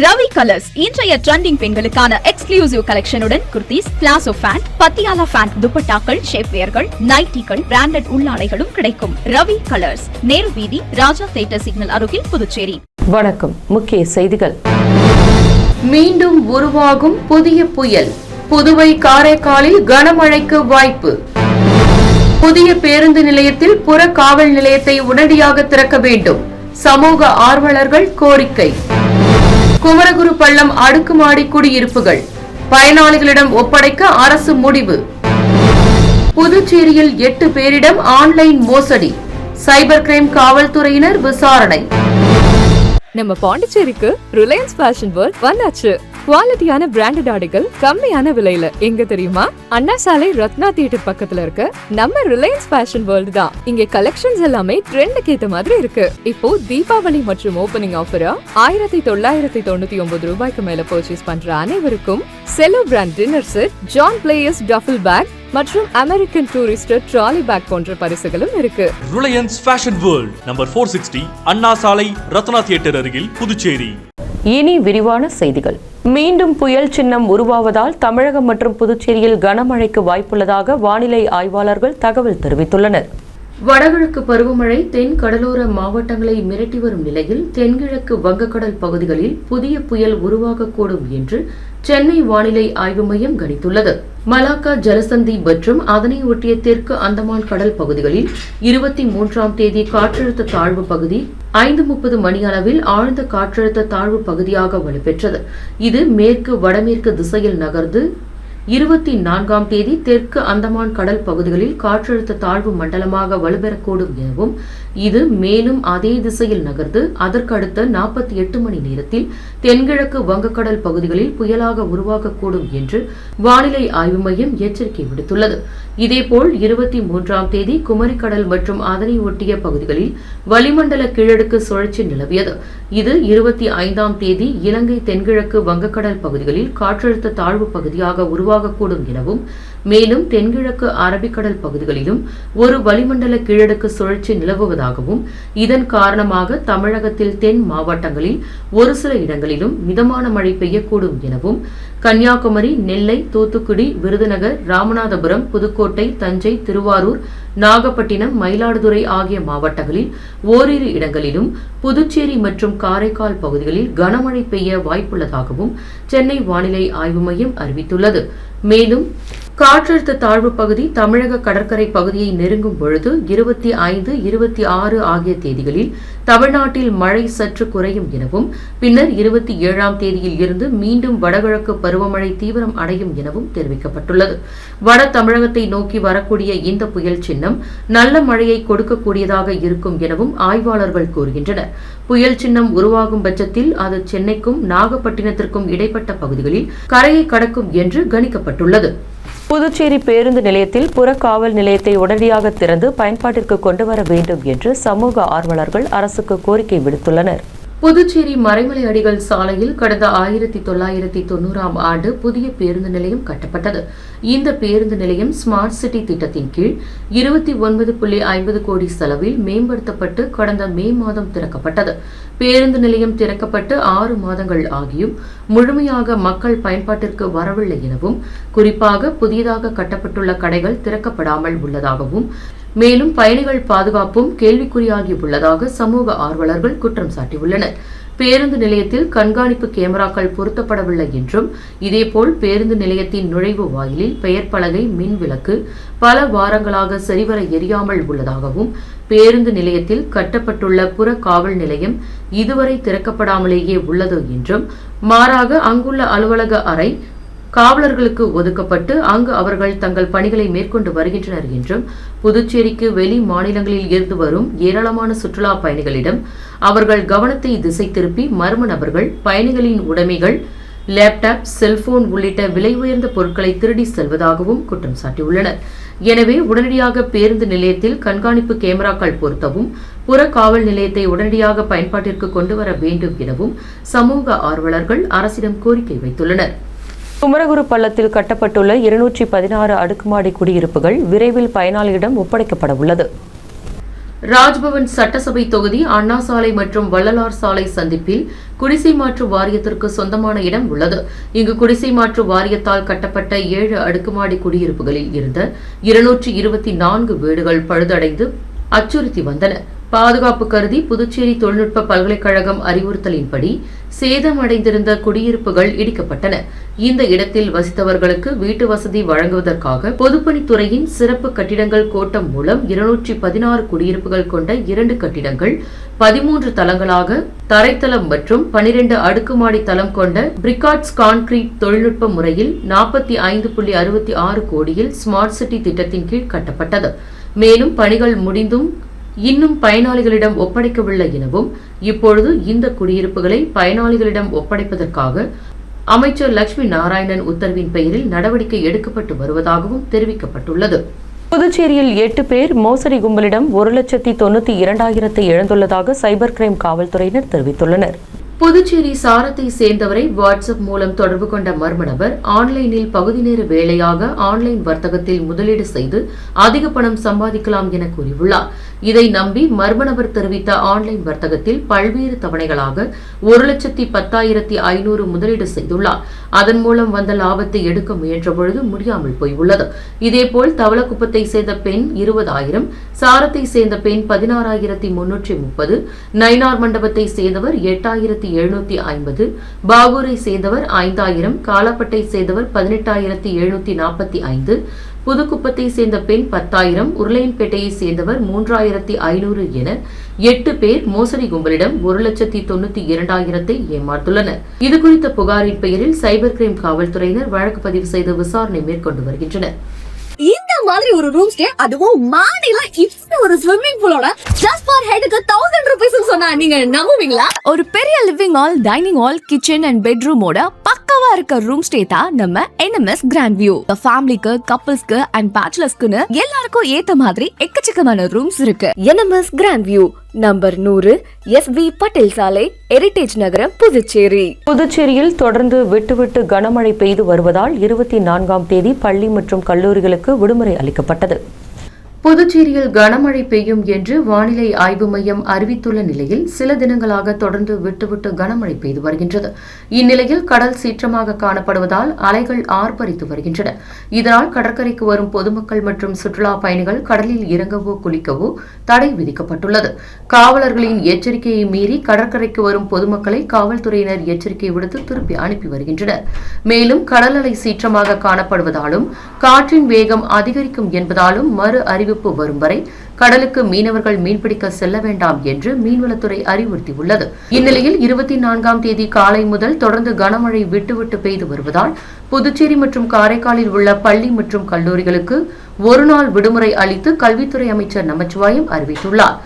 Ravi Colours இன்றைய trending பெண்களுக்கான exclusive கலெக்ஷனுடன் kurtis, palazzo pant, Patiala pant, துப்பட்டாக்கள், ஷேப்வேர்கள், நைட்டிகள், பிராண்டட் உள்ளாடைகளும் கிடைக்கும். ரவி கலர்ஸ், நேரு வீதி, ராஜா தியேட்டர் சிக்னல் அருகில், புதுச்சேரி. வணக்கம். முக்கிய செய்திகள். மீண்டும் உருவாகும் புதிய புயல். புதுவை, காரைக்காலில் கனமழைக்கு வாய்ப்பு. புதிய பேருந்து நிலையத்தில் புற காவல் நிலையத்தை உடனடியாக திறக்க வேண்டும். சமூக ஆர்வலர்கள் கோரிக்கை. குமரகுரு பள்ளம் அடுக்குமாடி குடியிருப்புகள் பயனாளிகளிடம் ஒப்படைக்க அரசு முடிவு. புதுச்சேரியில் 8 பேரிடம் ஆன்லைன் மோசடி. சைபர் கிரைம் காவல்துறையினர் விசாரணை. நம்ம பாண்டிச்சேரிக்கு ரிலையன்ஸ் ஃபேஷன் வேர்ல்ட் வந்தாச்சு. குவாலிட்டியான பிராண்டட் ஆடைகள் கம்மியான விலையில. எங்க தெரியுமா? அண்ணா சாலை ரத்னா தியேட்டர் பக்கத்துல இருக்க நம்ம ரிலையன்ஸ் ஃபேஷன் வேர்ல்ட் தான். இங்க கலெக்ஷன்ஸ் எல்லாமே ட்ரெண்டுக்கு ஏத்த மாதிரி இருக்கு. இப்போ தீபாவளி மற்றும் ஓபனிங் ஆஃபரா 1999 ரூபாய்க்கு மேல பர்ச்சேஸ் பண்ற அனைவருக்கும் Cello brand dinner set, John Players duffel bag மற்றும் அமெரிக்கன் டூரிஸ்டர் ட்ராலி பேக் போன்ற பரிசுகளும் இருக்கு. Reliance Fashion World, number 460, Anna சாலை, ரத்னா தியேட்டர் அருகில், புதுச்சேரி. இனி விரிவான செய்திகள். மீண்டும் புயல் சின்னம் உருவாவதால் தமிழகம் மற்றும் புதுச்சேரியில் கனமழைக்கு வாய்ப்புள்ளதாக வானிலை ஆய்வாளர்கள் தகவல் தெரிவித்துள்ளனர். வடகிழக்கு பருவமழை தென் கடலோர மாவட்டங்களை மிரட்டி வரும் நிலையில் தென்கிழக்கு வங்கக்கடல் பகுதிகளில் புதிய புயல் உருவாகக்கூடும் என்று சென்னை வானிலை ஆய்வு மையம் கணித்துள்ளது. மலாக்கா ஜலசந்தி மற்றும் அதனை ஒட்டிய தெற்கு அந்தமான் கடல் பகுதிகளில் 23ஆம் தேதி காற்றழுத்த தாழ்வு பகுதி 5:30 மணி அளவில் ஆழ்ந்த காற்றழுத்த தாழ்வு பகுதியாக வலுப்பெற்றது. இது மேற்கு வடமேற்கு திசையில் நகர்ந்து 24ஆம் தேதி தெற்கு அந்தமான் கடல் பகுதிகளில் காற்றழுத்த தாழ்வு மண்டலமாக வலுப்பெறக்கூடும் எனவும், இது மேலும் அதே திசையில் நகர்ந்து அதற்கடுத்த 48 மணி நேரத்தில் தென்கிழக்கு வங்கக்கடல் பகுதிகளில் புயலாக உருவாகக்கூடும் என்று வானிலை ஆய்வு மையம் எச்சரிக்கை விடுத்துள்ளது. இதேபோல் 23ஆம் தேதி குமரிக்கடல் மற்றும் அதனை ஒட்டிய பகுதிகளில் வளிமண்டல கீழடுக்கு சுழற்சி நிலவியது. இது 25ஆம் தேதி இலங்கை தென்கிழக்கு வங்கக்கடல் பகுதிகளில் காற்றழுத்த தாழ்வு பகுதியாக உருவாகக்கூடும் எனவும், மேலும் தென்கிழக்கு அரபிக்கடல் பகுதிகளிலும் ஒரு வளிமண்டல கீழடுக்கு சுழற்சி நிலவுவதாகவும், இதன் காரணமாக தமிழகத்தில் தென் மாவட்டங்களில் ஒரு சில இடங்களிலும் மிதமான மழை பெய்யக்கூடும் எனவும், கன்னியாகுமரி, நெல்லை, தூத்துக்குடி, விருதுநகர், ராமநாதபுரம், புதுக்கோட்டை, தஞ்சை, திருவாரூர், நாகப்பட்டினம், மயிலாடுதுறை ஆகிய மாவட்டங்களில் ஓரிரு இடங்களிலும், புதுச்சேரி மற்றும் காரைக்கால் பகுதிகளில் கனமழை பெய்ய வாய்ப்புள்ளதாகவும் சென்னை வானிலை ஆய்வு மையம் அறிவித்துள்ளது. மேலும் காற்றழுத்த தாழ்வு பகுதி தமிழக கடற்கரை பகுதியை நெருங்கும் பொழுது 25, 26 ஆகிய தேதிகளில் தமிழ்நாட்டில் மழை சற்று குறையும் எனவும், பின்னர் 27ஆம் தேதியில் இருந்து மீண்டும் வடகிழக்கு பருவமழை தீவிரம் அடையும் எனவும் தெரிவிக்கப்பட்டுள்ளது. வட தமிழகத்தை நோக்கி வரக்கூடிய இந்த புயல் சின்னம் நல்ல மழையை கொடுக்கக்கூடியதாக இருக்கும் எனவும் ஆய்வாளர்கள் கூறுகின்றனர். புயல் சின்னம் உருவாகும் பட்சத்தில் அது சென்னைக்கும் நாகப்பட்டினத்திற்கும் இடைப்பட்ட பகுதிகளில் கரையை கடக்கும் என்று கணிக்கப்பட்டுள்ளது. புதுச்சேரி பேருந்து நிலையத்தில் புற காவல் நிலையத்தை உடனடியாக திறந்து பயன்பாட்டிற்கு கொண்டு வர வேண்டும் என்று சமூக ஆர்வலர்கள் அரசுக்கு கோரிக்கை விடுத்துள்ளனர். புதுச்சேரி மறைமலை அடிகள் சாலையில் கடந்த 1990ஆம் ஆண்டு புதிய பேருந்து நிலையம் கட்டப்பட்டது. இந்த பேருந்து நிலையம் ஸ்மார்ட் சிட்டி திட்டத்தின் கீழ் 29.50 கோடி செலவில் மேம்படுத்தப்பட்டு கடந்த மே மாதம் திறக்கப்பட்டது. பேருந்து நிலையம் திறக்கப்பட்டு 6 மாதங்கள் ஆகியும் முழுமையாக மக்கள் பயன்பாட்டிற்கு வரவில்லை எனவும், குறிப்பாக புதியதாக கட்டப்பட்டுள்ள கடைகள் திறக்கப்படாமல் உள்ளதாகவும், மேலும் பயணிகள் பாதுகாப்பும் கேள்விக்குறியாகி உள்ளதாக சமூக ஆர்வலர்கள் குற்றம் சாட்டியுள்ளனர். பேருந்து நிலையத்தில் கண்காணிப்பு கேமராக்கள் பொருத்தப்படவில்லை என்றும், இதேபோல் பேருந்து நிலையத்தின் நுழைவு வாயிலில் பெயர் பலகை, மின் விளக்கு பல வாரங்களாக சரிவர எரியாமல் உள்ளதாகவும், பேருந்து நிலையத்தில் கட்டப்பட்டுள்ள புற காவல் நிலையம் இதுவரை திறக்கப்படாமலேயே உள்ளது என்றும், மாறாக அங்குள்ள அலுவலக அறை காவலர்களுக்கு ஒதுக்கப்பட்டு அங்கு அவர்கள் தங்கள் பணிகளை மேற்கொண்டு வருகின்றனர் என்றும், புதுச்சேரிக்கு வெளி மாநிலங்களில் இருந்து வரும் ஏராளமான சுற்றுலா பயணிகளிடம் அவர்கள் கவனத்தை திசை திருப்பி மர்ம நபர்கள் பயணிகளின் உடைமைகள், லேப்டாப், செல்போன் உள்ளிட்ட விலை உயர்ந்த பொருட்களை திருடி செல்வதாகவும் குற்றம் சாட்டியுள்ளனர். எனவே உடனடியாக பேருந்து நிலையத்தில் கண்காணிப்பு கேமராக்கள் பொருத்தவும், புற காவல் நிலையத்தை உடனடியாக பயன்பாட்டிற்கு கொண்டு வர வேண்டும் எனவும் சமூக ஆர்வலர்கள் அரசிடம் கோரிக்கை வைத்துள்ளனர். குமரகுரு பள்ளத்தில் கட்டப்பட்டுள்ள 216 அடுக்குமாடி குடியிருப்புகள் விரைவில் பயனாளியிடம் ஒப்படைக்கப்பட உள்ளது. ராஜ்பவன் சட்டசபை தொகுதி அண்ணா சாலை மற்றும் வள்ளலார் சாலை சந்திப்பில் குடிசை மாற்று வாரியத்திற்கு சொந்தமான இடம் உள்ளது. இங்கு குடிசை மாற்று வாரியத்தால் கட்டப்பட்ட 7 அடுக்குமாடி குடியிருப்புகளில் இருந்த 224 வீடுகள் பழுதடைந்து அச்சுறுத்தி வந்தன. பாதுகாப்பு கருதி புதுச்சேரி தொழில்நுட்ப பல்கலைக்கழகம் அறிவுறுத்தலின்படி சேதமடைந்திருந்த குடியிருப்புகள் இடிக்கப்பட்டன. இந்த இடத்தில் வசித்தவர்களுக்கு வீட்டு வசதி வழங்குவதற்காக பொதுப்பணித்துறையின் சிறப்பு கட்டிடங்கள் கோட்டம் மூலம் 216 குடியிருப்புகள் கொண்ட 2 கட்டிடங்கள் 13 தளங்களாக தரைத்தளம் மற்றும் 12 அடுக்குமாடி தளம் கொண்ட பிரிகாட்ஸ் கான்கிரீட் தொழில்நுட்ப முறையில் 45.66 கோடியில் ஸ்மார்ட் சிட்டி திட்டத்தின் கீழ் கட்டப்பட்டது. மேலும் பணிகள் முடிந்தும் இன்னும் பயனாளிகளிடம் ஒப்படைக்கவில்லை எனவும் இப்பொழுது இந்த குடியிருப்புகளை பயனாளிகளிடம் ஒப்படைப்பதற்காக அமைச்சர் லட்சுமி நாராயணன் உத்தரவின் பெயரில் நடவடிக்கை எடுக்கப்பட்டு வருவதாகவும் தெரிவிக்கப்பட்டுள்ளது. புதுச்சேரியில் 8 பேர் மோசடி கும்பலிடம் 1,92,200 இழந்துள்ளதாக சைபர் கிரைம் காவல்துறையினர் தெரிவித்துள்ளனர். புதுச்சேரி சாரத்தை சேர்ந்தவரை வாட்ஸ்அப் மூலம் தொடர்பு கொண்ட மர்ம நபர் ஆன்லைனில் பகுதி நேர வேலையாக ஆன்லைன் வர்த்தகத்தில் முதலீடு செய்து அதிக பணம் சம்பாதிக்கலாம் என கூறியுள்ளார். இதை நம்பி மர்ம நபர் தெரிவித்த ஆன்லைன் வர்த்தகத்தில் பல்வேறு தவணைகளாக 1,10,500 முதலீடு செய்துள்ளார். அதன் மூலம் வந்த லாபத்தை எடுக்க முயன்றபொழுது முடியாமல் போயுள்ளது. இதேபோல் தவளக்குப்பத்தை சேர்ந்த பெண் 20,000, சாரத்தை சேர்ந்த பெண் 16,330, நயினார் மண்டபத்தை சேர்ந்தவர் 8,750, பாகூரை சேர்ந்தவர் 5,000, காலாப்பட்டை சேர்ந்தவர் 18,745, புதுக்குப்பத்தை சேர்ந்த பெண் 10,000, உருளையன்பேட்டையை சேர்ந்தவர் 3,500 என 8 பேர் மோசடி கும்பலிடம் 1,92,200 ஏமாற்றுள்ளனர். இதுகுறித்த புகாரின் பெயரில் சைபர் கிரைம் காவல்துறையினர் வழக்கு பதிவு செய்து விசாரணை மேற்கொண்டு வருகின்றனர். இந்த மாதிரி ஒரு ரூம் ஸ்டே, அதுவும் மாடியில இப்படி ஒரு ஸ்விம்மிங் பூலோட ஜஸ்ட் ஃபார் ஹெட்க்கு 1000 ரூபீஸ் சொன்னா நீங்க நம்புவீங்களா? ஒரு பெரிய living hall, dining hall, kitchen and பெட்ரூமோட பக்கவா இருக்க ரூம் ஸ்டே தான் நம்ம NMS கிராண்ட் வியூ. ஃபேமிலிக்கு, கப்பிள்ஸ்க்கு அண்ட் பேச்சுலர்ஸ்க்குன்னு எல்லாருக்கும் ஏத்த மாதிரி எக்கச்சக்கமான ரூம்ஸ் இருக்கு. NMS grand view, number 100, SV Patel சாலை, ஹெரிடேஜ் நகரம், புதுச்சேரி. புதுச்சேரியில் தொடர்ந்து விட்டு கனமழை பெய்து வருவதால் 24ஆம் தேதி பள்ளி மற்றும் கல்லூரிகளுக்கு விடுமுறை அளிக்கப்பட்டது. புதுச்சேரியில் கனமழை பெய்யும் என்று வானிலை ஆய்வு மையம் அறிவித்துள்ள நிலையில் சில தினங்களாக தொடர்ந்து விட்டு கனமழை பெய்து வருகின்றது. இந்நிலையில் கடல் சீற்றமாக காணப்படுவதால் அலைகள் ஆர்ப்பரித்து வருகின்றன. இதனால் கடற்கரைக்கு வரும் பொதுமக்கள் மற்றும் சுற்றுலா பயணிகள் கடலில் இறங்கவோ குளிக்கவோ தடை விதிக்கப்பட்டுள்ளது. காவலர்களின் எச்சரிக்கையை மீறி கடற்கரைக்கு வரும் பொதுமக்களை காவல்துறையினர் எச்சரிக்கை விடுத்து திருப்பி அனுப்பி வருகின்றனர். மேலும் கடல் அலை சீற்றமாக காணப்படுவதாலும் காற்றின் வேகம் அதிகரிக்கும் என்பதாலும் மறு அறிவிப்பு வரும் வரை கடலுக்கு மீனவர்கள் மீன்பிடிக்க செல்ல வேண்டாம் என்று மீன்வளத்துறை அறிவுறுத்தியுள்ளது. இந்நிலையில் 24ஆம் தேதி காலை முதல் தொடர்ந்து கனமழை விட்டு பெய்து வருவதால் புதுச்சேரி மற்றும் காரைக்காலில் உள்ள பள்ளி மற்றும் கல்லூரிகளுக்கு ஒரு நாள் விடுமுறை அளித்து கல்வித்துறை அமைச்சர் நமச்சிவாயம் அறிவித்துள்ளார்.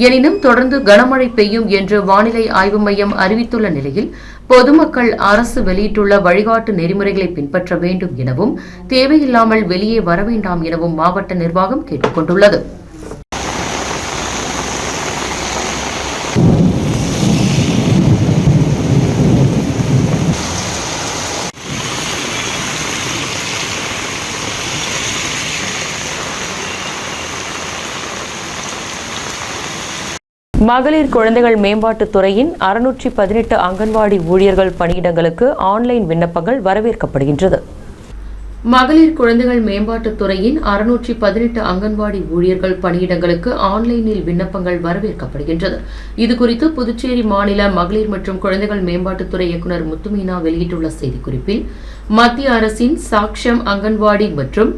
எனினும் தொடர்ந்து கனமழை பெய்யும் என்று வானிலை ஆய்வு மையம் அறிவித்துள்ள நிலையில் பொதுமக்கள் அரசு வெளியிட்டுள்ள வழிகாட்டு நெறிமுறைகளை பின்பற்ற வேண்டும் எனவும் தேவையில்லாமல் வெளியே வர வேண்டாம் எனவும் மாவட்ட நிர்வாகம் கேட்டுக் கொண்டுள்ளது. மகளிர் குழந்தைகள் மேம்பாட்டுத் துறையின் 618 அங்கன்வாடி ஊழியர்கள் பணியிடங்களுக்கு ஆன்லைன் விண்ணப்பங்கள் வரவேற்கப்படுகின்றது. மகளிர் குழந்தைகள் மேம்பாட்டுத் துறையின் 618 அங்கன்வாடி ஊழியர்கள் பணியிடங்களுக்கு ஆன்லைனில் விண்ணப்பங்கள் வரவேற்கப்படுகின்றது. இதுகுறித்து புதுச்சேரி மாநில மகளிர் மற்றும் குழந்தைகள் மேம்பாட்டுத்துறை இயக்குநர் முத்துமீனா வெளியிட்டுள்ள செய்திக்குறிப்பில், மத்திய அரசின் சாக்ஷம் அங்கன்வாடி மற்றும்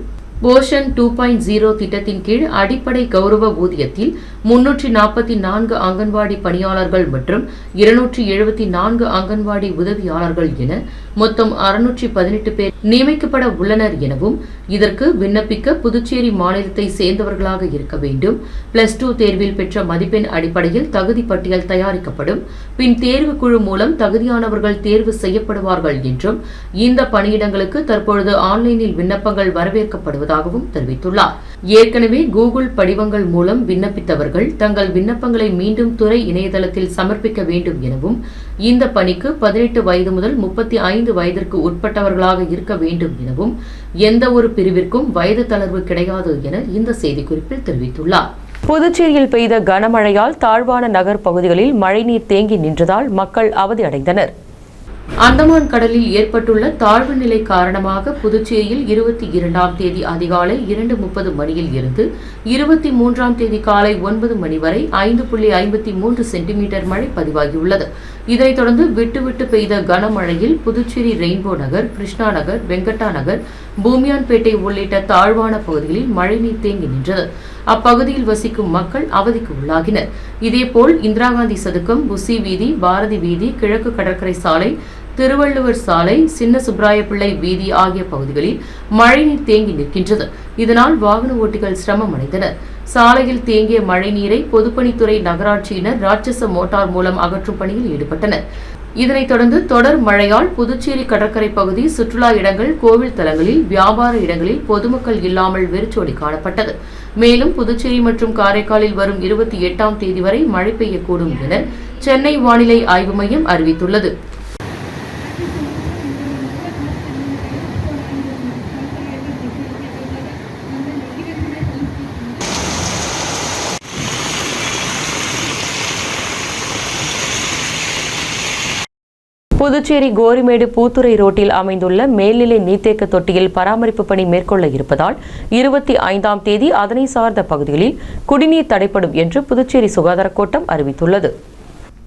போஷன் 2.0 திட்டத்தின் கீழ் அடிப்படை கௌரவ ஊதியத்தில் 344 அங்கன்வாடி பணியாளர்கள் மற்றும் 274 அங்கன்வாடி உதவியாளர்கள் என மொத்தம் 618 பேர் நியமிக்கப்பட உள்ளனர் எனவும், இதற்கு விண்ணப்பிக்க புதுச்சேரி மாநிலத்தை சேர்ந்தவர்களாக இருக்க வேண்டும். +2 தேர்வில் பெற்ற மதிப்பெண் அடிப்படையில் தகுதி பட்டியல் தயாரிக்கப்படும். பின் தேர்வு குழு மூலம் தகுதியானவர்கள் தேர்வு செய்யப்படுவார்கள் என்றும், இந்த பணியிடங்களுக்கு தற்பொழுது ஆன்லைனில் விண்ணப்பங்கள் வரவேற்கப்படுவதாகவும் தெரிவித்துள்ளார். ஏற்கனவே கூகுள் படிவங்கள் மூலம் விண்ணப்பித்தவர்கள் தங்கள் விண்ணப்பங்களை மீண்டும் துறை இணையதளத்தில் சமர்ப்பிக்க வேண்டும் எனவும், இந்த பணிக்கு 18 வயது முதல் 35 வயதிற்கு உட்பட்டவர்களாக இருக்க வேண்டும் எனவும், எந்த ஒரு பிரிவிற்கும் வயது தளர்வு கிடையாது என இந்த செய்திக்குறிப்பில் தெரிவித்துள்ளார். புதுச்சேரியில் பெய்த கனமழையால் தாழ்வான நகர் பகுதிகளில் மழைநீர் தேங்கி நின்றதால் மக்கள் அவதியடைந்தனர். அந்தமான் கடலில் ஏற்பட்டுள்ள தாழ்வு நிலை காரணமாக புதுச்சேரியில் 22ஆம் தேதி அதிகாலை 2:30 மணியில் இருந்து 23ஆம் தேதி காலை 9 மணி வரை 5.53 சென்டிமீட்டர் மழை பதிவாகியுள்ளது. இதனைத் தொடர்ந்து விட்டு பெய்த கனமழையில் புதுச்சேரி ரெயின்போ நகர், கிருஷ்ணா நகர், வெங்கட்டா நகர், பூமியான்பேட்டை உள்ளிட்ட தாழ்வான பகுதிகளில் மழைநீர் தேங்கி நின்றது. அப்பகுதியில் வசிக்கும் மக்கள் அவதிக்கு உள்ளாகினர். இதேபோல் இந்திரா காந்தி சதுக்கம், புசி வீதி, பாரதி வீதி, கிழக்கு கடற்கரை சாலை, திருவள்ளுவர் சாலை, சின்ன சுப்ராயப்பிள்ளை வீதி ஆகிய பகுதிகளில் மழைநீர் தேங்கி நிற்கின்றது. இதனால் வாகன ஓட்டிகள் சிரமம் அடைந்தனர். சாலையில் தேங்கிய மழைநீரை பொதுப்பணித்துறை நகராட்சியினர் ராட்சச மோட்டார் மூலம் அகற்றும் பணியில் ஈடுபட்டனர். இதனைத் தொடர்ந்து தொடர் மழையால் புதுச்சேரி கடற்கரை பகுதி, சுற்றுலா இடங்கள், கோவில் தலங்களில், வியாபார இடங்களில் பொதுமக்கள் இல்லாமல் வெறிச்சோடி காணப்பட்டது. மேலும் புதுச்சேரி மற்றும் காரைக்காலில் வரும் 28ஆம் தேதி வரை மழை பெய்யக்கூடும் என சென்னை வானிலை ஆய்வு மையம் அறிவித்துள்ளது. புதுச்சேரி கோரிமேடு பூத்துறை ரோட்டில் அமைந்துள்ள மேல்நிலை நீர்த்தேக்க தொட்டியில் பராமரிப்பு பணி மேற்கொள்ள இருப்பதால் 25ஆம் தேதி அதனை சார்ந்த பகுதிகளில் குடிநீர் தடைப்படும் என்று புதுச்சேரி சுகாதார கோட்டம் அறிவித்துள்ளது.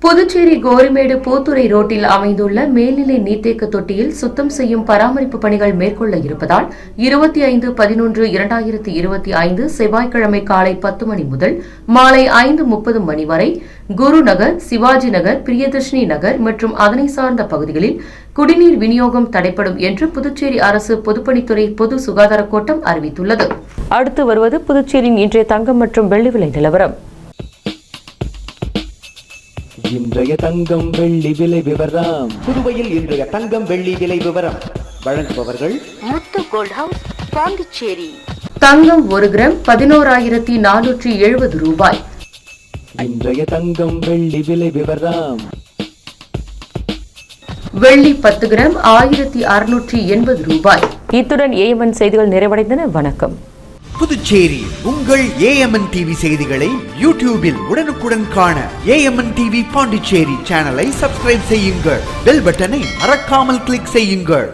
புதுச்சேரி கோரிமேடு பூத்துறை ரோட்டில் அமைந்துள்ள மேல்நிலை நீர்த்தேக்க தொட்டியில் சுத்தம் செய்யும் பராமரிப்பு பணிகள் மேற்கொள்ள இருப்பதால் 25/11/2025 செவ்வாய்க்கிழமை காலை 10 மணி முதல் மாலை 5:30 மணி வரை குரு நகர், சிவாஜி நகர், பிரியதர்ஷினி நகர் மற்றும் அதனை சார்ந்த பகுதிகளில் குடிநீர் விநியோகம் தடைப்படும் என்று புதுச்சேரி அரசு பொதுப்பணித்துறை பொது சுகாதார கோட்டம் அறிவித்துள்ளது. அடுத்து வருவது புதுச்சேரியின் இன்றைய தங்கம் மற்றும் வெள்ளி விலை நிலவரம். இன்றைய தங்கம் வெள்ளி விலை விவரம். புதுவையில் இன்றைய தங்கம் வெள்ளி விலை விவரம் வழங்குபவர்கள் முத்து கோல்ட் ஹவுஸ், பாண்டிச்சேரி. தங்கம் 1 கிராம் 11,470 ரூபாய். இன்றைய தங்கம் வெள்ளி விலை விவரம். வெள்ளி 10 கிராம் 1680 ரூபாய். இத்துடன் AMN செய்திகள் நிறைவடைந்தன. வணக்கம். புதுச்சேரி உங்கள் AMN TV செய்திகளை யூடியூபில் உடனுக்குடன் காண AMN TV பாண்டிச்சேரி சேனலை சப்ஸ்கிரைப் செய்யுங்கள். பெல் பட்டனை மறக்காமல் கிளிக் செய்யுங்கள்.